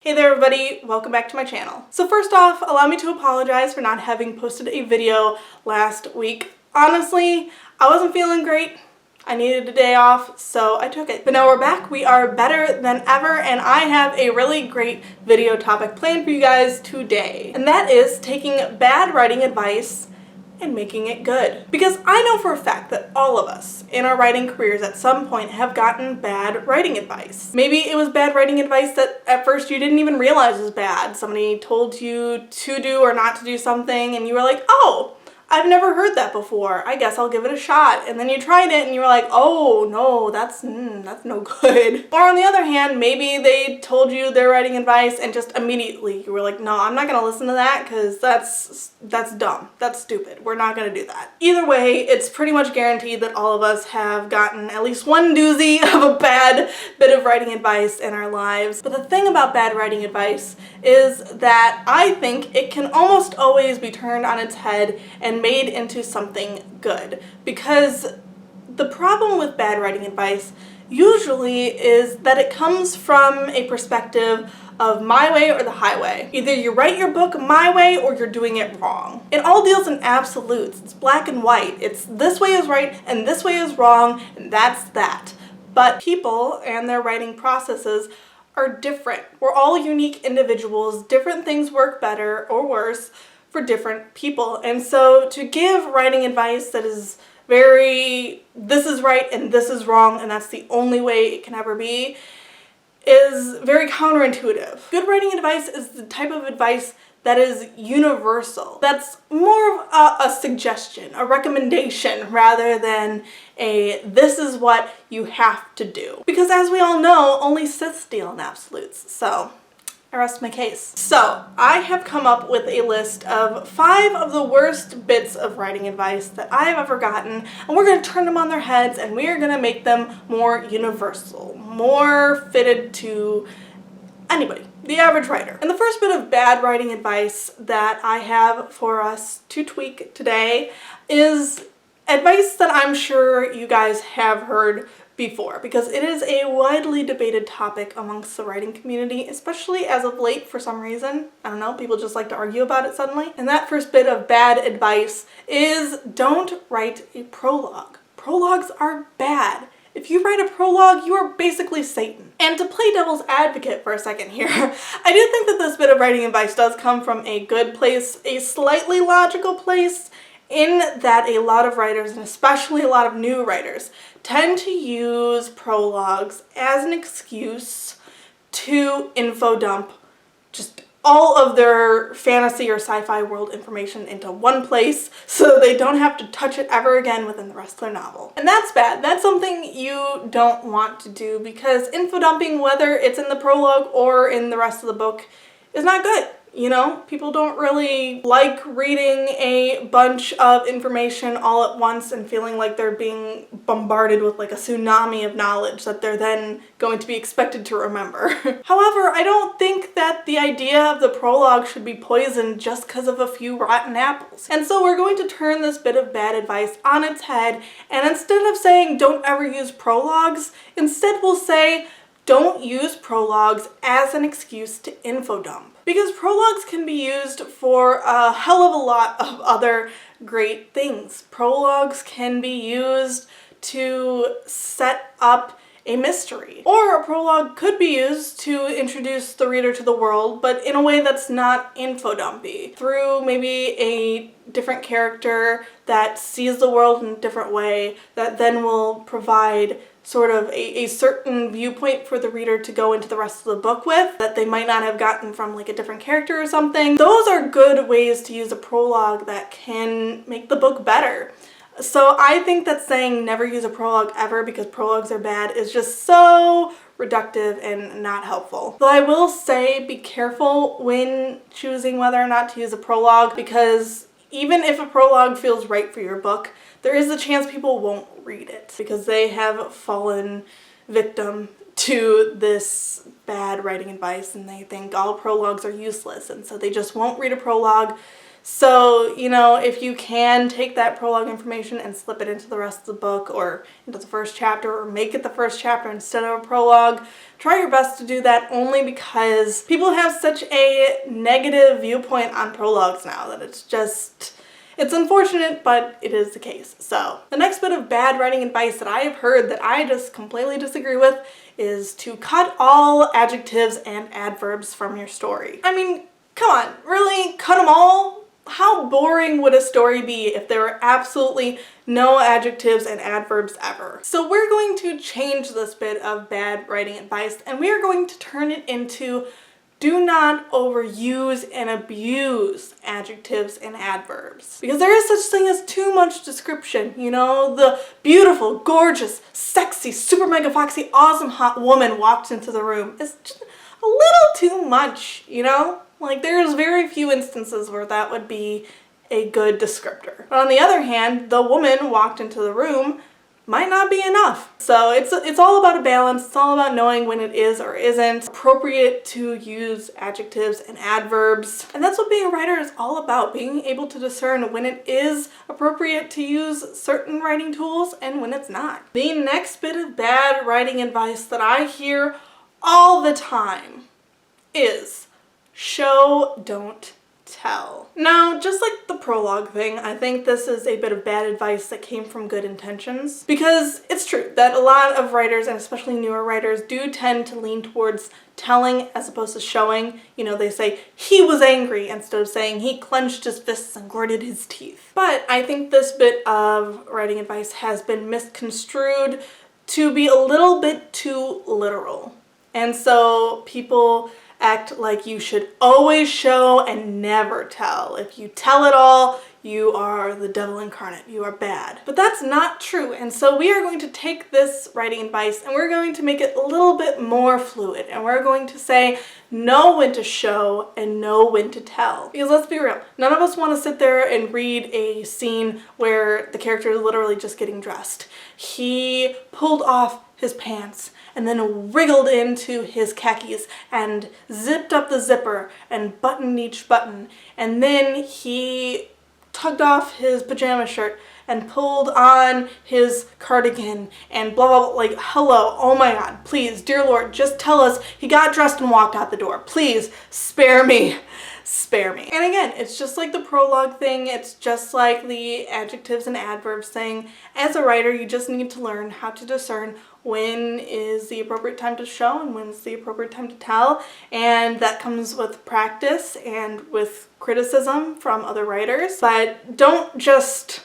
Hey there everybody, welcome back to my channel. So first off, allow me to apologize for not having posted a video last week. Honestly, I wasn't feeling great. I needed a day off, so I took it. But now we're back, we are better than ever, and I have a really great video topic planned for you guys today. And that is taking bad writing advice and making it good. Because I know for a fact that all of us in our writing careers at some point have gotten bad writing advice. Maybe it was bad writing advice that at first you didn't even realize was bad. Somebody told you to do or not to do something and you were like, oh, I've never heard that before. I guess I'll give it a shot. And then you tried it and you were like, oh no, that's no good. Or on the other hand, maybe they told you their writing advice and just immediately you were like, no, I'm not gonna listen to that because that's dumb. That's stupid. We're not gonna do that. Either way, it's pretty much guaranteed that all of us have gotten at least one doozy of a bad bit of writing advice in our lives. But the thing about bad writing advice is that I think it can almost always be turned on its head and made into something good. Because the problem with bad writing advice usually is that it comes from a perspective of my way or the highway. Either you write your book my way or you're doing it wrong. It all deals in absolutes. It's black and white. It's this way is right and this way is wrong and that's that. But people and their writing processes are different. We're all unique individuals. Different things work better or worse for different people. And so to give writing advice that is very, this is right and this is wrong and that's the only way it can ever be, is very counterintuitive. Good writing advice is the type of advice that is universal. That's more of a suggestion, a recommendation, rather than a this is what you have to do. Because as we all know, only Siths deal in absolutes. So I rest my case. So I have come up with a list of 5 of the worst bits of writing advice that I have ever gotten, and we're going to turn them on their heads and we are going to make them more universal, more fitted to anybody, the average writer. And the first bit of bad writing advice that I have for us to tweak today is advice that I'm sure you guys have heard before, because it is a widely debated topic amongst the writing community, especially as of late for some reason. I don't know, people just like to argue about it suddenly. And that first bit of bad advice is don't write a prologue. Prologues are bad. If you write a prologue, you are basically Satan. And to play devil's advocate for a second here, I do think that this bit of writing advice does come from a good place, a slightly logical place, in that a lot of writers, and especially a lot of new writers, tend to use prologues as an excuse to info dump just all of their fantasy or sci-fi world information into one place so they don't have to touch it ever again within the rest of their novel. And that's bad. That's something you don't want to do, because info dumping, whether it's in the prologue or in the rest of the book, is not good. You know, people don't really like reading a bunch of information all at once and feeling like they're being bombarded with like a tsunami of knowledge that they're then going to be expected to remember. However, I don't think that the idea of the prologue should be poisoned just because of a few rotten apples. And so we're going to turn this bit of bad advice on its head, and instead of saying don't ever use prologues, instead we'll say don't use prologues as an excuse to info dump. Because prologues can be used for a hell of a lot of other great things. Prologues can be used to set up a mystery. Or a prologue could be used to introduce the reader to the world, but in a way that's not info dumpy. Through maybe a different character that sees the world in a different way, that then will provide sort of a certain viewpoint for the reader to go into the rest of the book with that they might not have gotten from like a different character or something. Those are good ways to use a prologue that can make the book better. So I think that saying never use a prologue ever because prologues are bad is just so reductive and not helpful. Though I will say be careful when choosing whether or not to use a prologue, because even if a prologue feels right for your book, there is a chance people won't read it because they have fallen victim to this bad writing advice, and they think all prologues are useless, and so they just won't read a prologue. So, you know, if you can take that prologue information and slip it into the rest of the book or into the first chapter, or make it the first chapter instead of a prologue, try your best to do that, only because people have such a negative viewpoint on prologues now that it's unfortunate, but it is the case. So the next bit of bad writing advice that I have heard that I just completely disagree with is to cut all adjectives and adverbs from your story. I mean, come on, really? Cut them all? How boring would a story be if there were absolutely no adjectives and adverbs ever? So we're going to change this bit of bad writing advice, and we are going to turn it into do not overuse and abuse adjectives and adverbs. Because there is such thing as too much description. You know, the beautiful, gorgeous, sexy, super mega foxy, awesome hot woman walked into the room. It's just a little too much, you know? Like, there's very few instances where that would be a good descriptor. But on the other hand, the woman walked into the room might not be enough. So it's all about a balance. It's all about knowing when it is or isn't appropriate to use adjectives and adverbs. And that's what being a writer is all about, being able to discern when it is appropriate to use certain writing tools and when it's not. The next bit of bad writing advice that I hear all the time is show, don't tell. Now, just like the prologue thing, I think this is a bit of bad advice that came from good intentions, because it's true that a lot of writers, and especially newer writers, do tend to lean towards telling as opposed to showing. You know, they say he was angry instead of saying he clenched his fists and gritted his teeth. But I think this bit of writing advice has been misconstrued to be a little bit too literal. And so people act like you should always show and never tell. If you tell it all, you are the devil incarnate. You are bad. But that's not true. And so we are going to take this writing advice and we're going to make it a little bit more fluid. And we're going to say know when to show and know when to tell. Because let's be real, none of us want to sit there and read a scene where the character is literally just getting dressed. He pulled off his pants and then wriggled into his khakis and zipped up the zipper and buttoned each button, and then he tugged off his pajama shirt and pulled on his cardigan and blah blah blah. Like, hello, oh my god, please, dear Lord, just tell us he got dressed and walked out the door. Please, spare me. Spare me. And again, it's just like the prologue thing, it's just like the adjectives and adverbs thing. As a writer, you just need to learn how to discern when is the appropriate time to show and when's the appropriate time to tell, and that comes with practice and with criticism from other writers. But don't just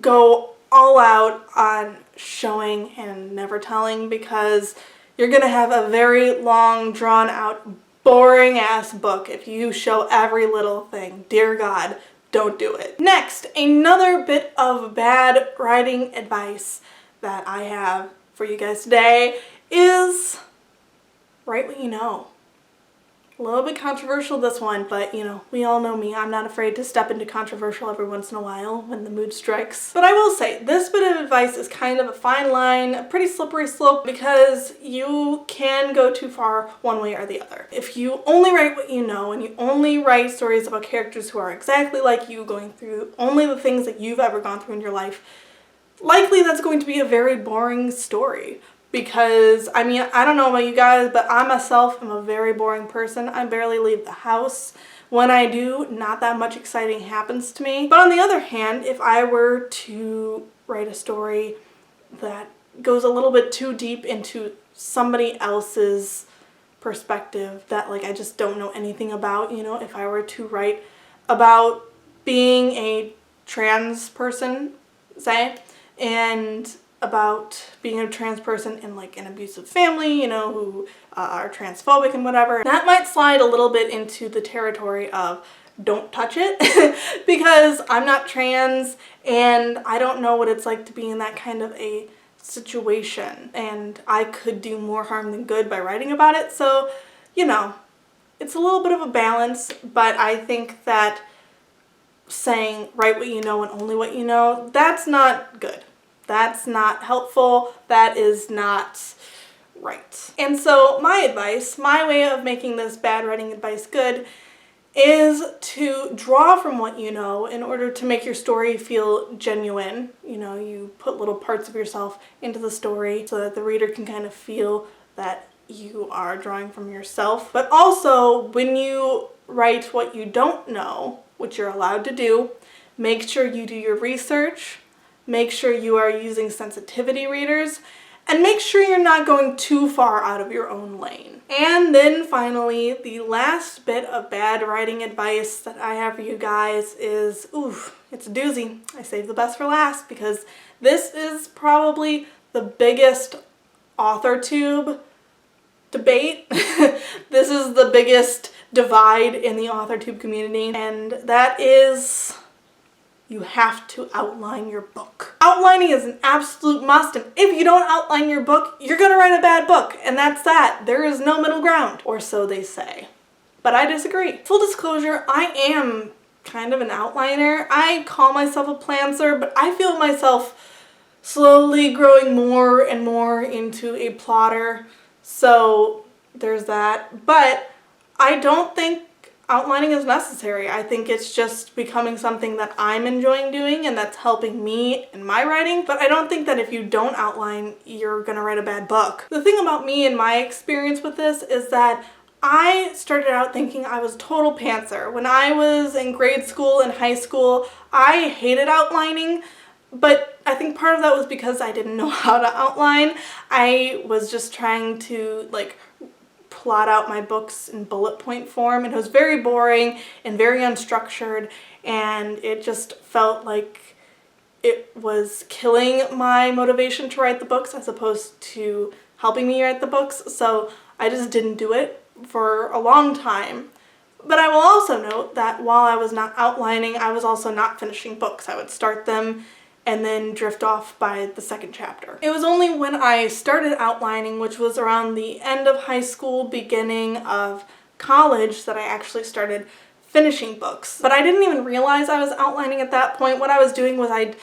go all out on showing and never telling, because you're gonna have a very long, drawn out, boring ass book if you show every little thing. Dear God, don't do it. Next, another bit of bad writing advice that I have for you guys today is write what you know. A little bit controversial, this one, but you know, we all know me. I'm not afraid to step into controversial every once in a while when the mood strikes. But I will say, this bit of advice is kind of a fine line, a pretty slippery slope, because you can go too far one way or the other. If you only write what you know and you only write stories about characters who are exactly like you, going through only the things that you've ever gone through in your life, likely that's going to be a very boring story. Because, I mean, I don't know about you guys, but I myself am a very boring person. I barely leave the house. When I do, not that much exciting happens to me. But on the other hand, if I were to write a story that goes a little bit too deep into somebody else's perspective that, like, I just don't know anything about, you know, if I were to write about being a trans person, say, and about being a trans person in like an abusive family, you know, who are transphobic and whatever, that might slide a little bit into the territory of don't touch it because I'm not trans and I don't know what it's like to be in that kind of a situation, and I could do more harm than good by writing about it. So, you know, it's a little bit of a balance, but I think that saying write what you know and only what you know, that's not good. That's not helpful. That is not right. And so my advice, my way of making this bad writing advice good, is to draw from what you know in order to make your story feel genuine. You know, you put little parts of yourself into the story so that the reader can kind of feel that you are drawing from yourself. But also, when you write what you don't know, which you're allowed to do, make sure you do your research, make sure you are using sensitivity readers, and make sure you're not going too far out of your own lane. And then finally, the last bit of bad writing advice that I have for you guys is, it's a doozy. I saved the best for last because this is probably the biggest AuthorTube debate. This is the biggest divide in the AuthorTube community, and that is, you have to outline your book. Outlining is an absolute must, and if you don't outline your book, you're gonna write a bad book, and that's that. There is no middle ground, or so they say. But I disagree. Full disclosure, I am kind of an outliner. I call myself a plancer, but I feel myself slowly growing more and more into a plotter, so there's that. But I don't think outlining is necessary. I think it's just becoming something that I'm enjoying doing and that's helping me in my writing, but I don't think that if you don't outline, you're gonna write a bad book. The thing about me and my experience with this is that I started out thinking I was a total pantser. When I was in grade school and high school, I hated outlining, but I think part of that was because I didn't know how to outline. I was just trying to plot out my books in bullet point form, and it was very boring and very unstructured, and it just felt like it was killing my motivation to write the books as opposed to helping me write the books, so I just didn't do it for a long time. But I will also note that while I was not outlining, I was also not finishing books. I would start them and then drift off by the second chapter. It was only when I started outlining, which was around the end of high school, beginning of college, that I actually started finishing books. But I didn't even realize I was outlining at that point. What I was doing was I'd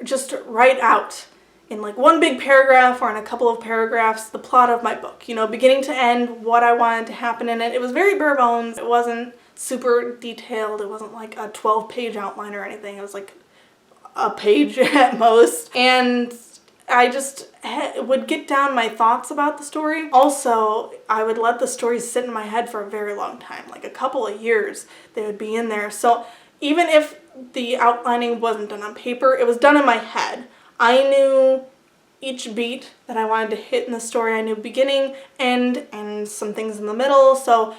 just write out in one big paragraph or in a couple of paragraphs the plot of my book, beginning to end, what I wanted to happen in it. It was very bare bones. It wasn't super detailed. It wasn't like a 12-page outline or anything. It was like a page at most, and I just would get down my thoughts about the story. Also, I would let the stories sit in my head for a very long time, like a couple of years they would be in there. So even if the outlining wasn't done on paper, it was done in my head. I knew each beat that I wanted to hit in the story. I knew beginning, end, and some things in the middle. So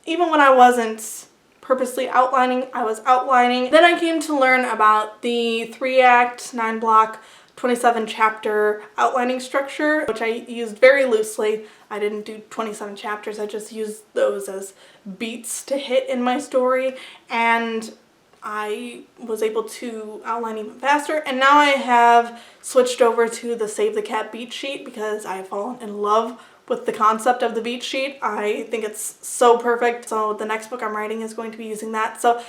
even when I wasn't purposely outlining, I was outlining. Then I came to learn about the 3-act, 9-block, 27-chapter outlining structure, which I used very loosely. I didn't do 27 chapters, I just used those as beats to hit in my story, and I was able to outline even faster. And now I have switched over to the Save the Cat beat sheet because I've fallen in love with the concept of the beat sheet. I think it's so perfect. So the next book I'm writing is going to be using that. So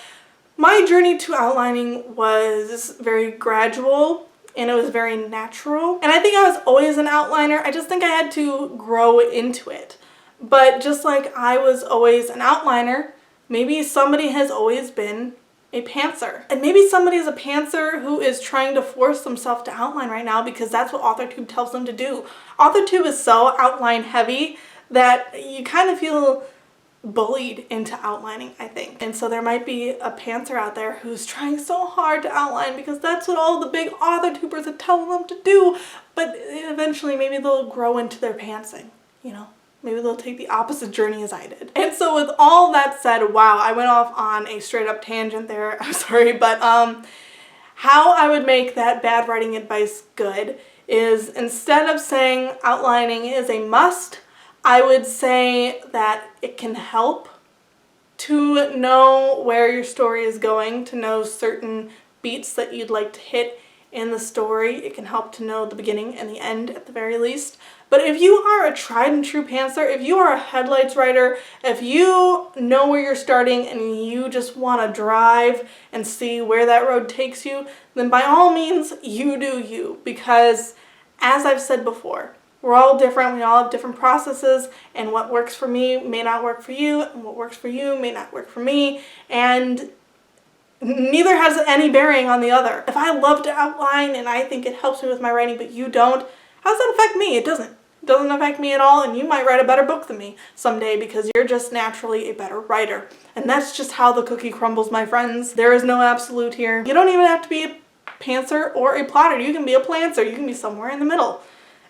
my journey to outlining was very gradual and it was very natural. And I think I was always an outliner. I just think I had to grow into it. But just like I was always an outliner, maybe somebody has always been a pantser. And maybe somebody is a pantser who is trying to force themselves to outline right now because that's what AuthorTube tells them to do. AuthorTube is so outline heavy that you kind of feel bullied into outlining, I think. And so there might be a pantser out there who's trying so hard to outline because that's what all the big AuthorTubers are telling them to do. But eventually maybe they'll grow into their pantsing, Maybe they'll take the opposite journey as I did. And so with all that said, wow, I went off on a straight up tangent there. I'm sorry, but how I would make that bad writing advice good is instead of saying outlining is a must, I would say that it can help to know where your story is going, to know certain beats that you'd like to hit in the story. It can help to know the beginning and the end at the very least. But if you are a tried and true pantser, if you are a headlights writer, if you know where you're starting and you just want to drive and see where that road takes you, then by all means, you do you. Because as I've said before, We're all different. We all have different processes, and what works for me may not work for you, and what works for you may not work for me, and neither has any bearing on the other. If I love to outline and I think it helps me with my writing, but you don't, how does that affect me? It doesn't. It doesn't affect me at all, and you might write a better book than me someday because you're just naturally a better writer. And that's just how the cookie crumbles, my friends. There is no absolute here. You don't even have to be a pantser or a plotter. You can be a plantser. You can be somewhere in the middle.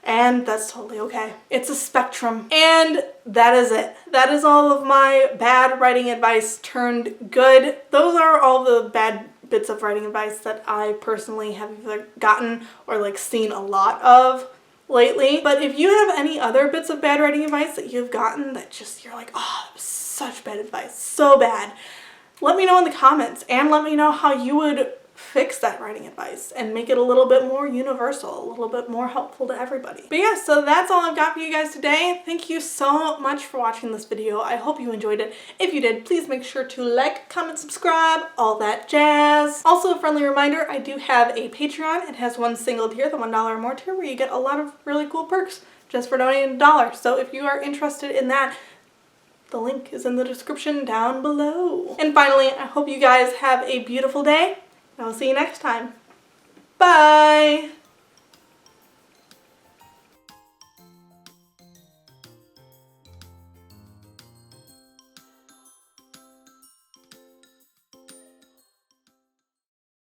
And that's totally okay. It's a spectrum. And that is it. That is all of my bad writing advice turned good. Those are all the bad bits of writing advice that I personally have either gotten or like seen a lot of lately. But if you have any other bits of bad writing advice that you've gotten that just you're like, oh, that was such bad advice, so bad, let me know in the comments, and let me know how you would fix that writing advice and make it a little bit more universal, a little bit more helpful to everybody. But yeah, so that's all I've got for you guys today. Thank you so much for watching this video. I hope you enjoyed it. If you did, please make sure to like, comment, subscribe, all that jazz. Also, a friendly reminder, I do have a Patreon. It has one single tier, the $1 or more tier, where you get a lot of really cool perks just for donating $1. So if you are interested in that, the link is in the description down below. And finally, I hope you guys have a beautiful day. I'll see you next time. Bye!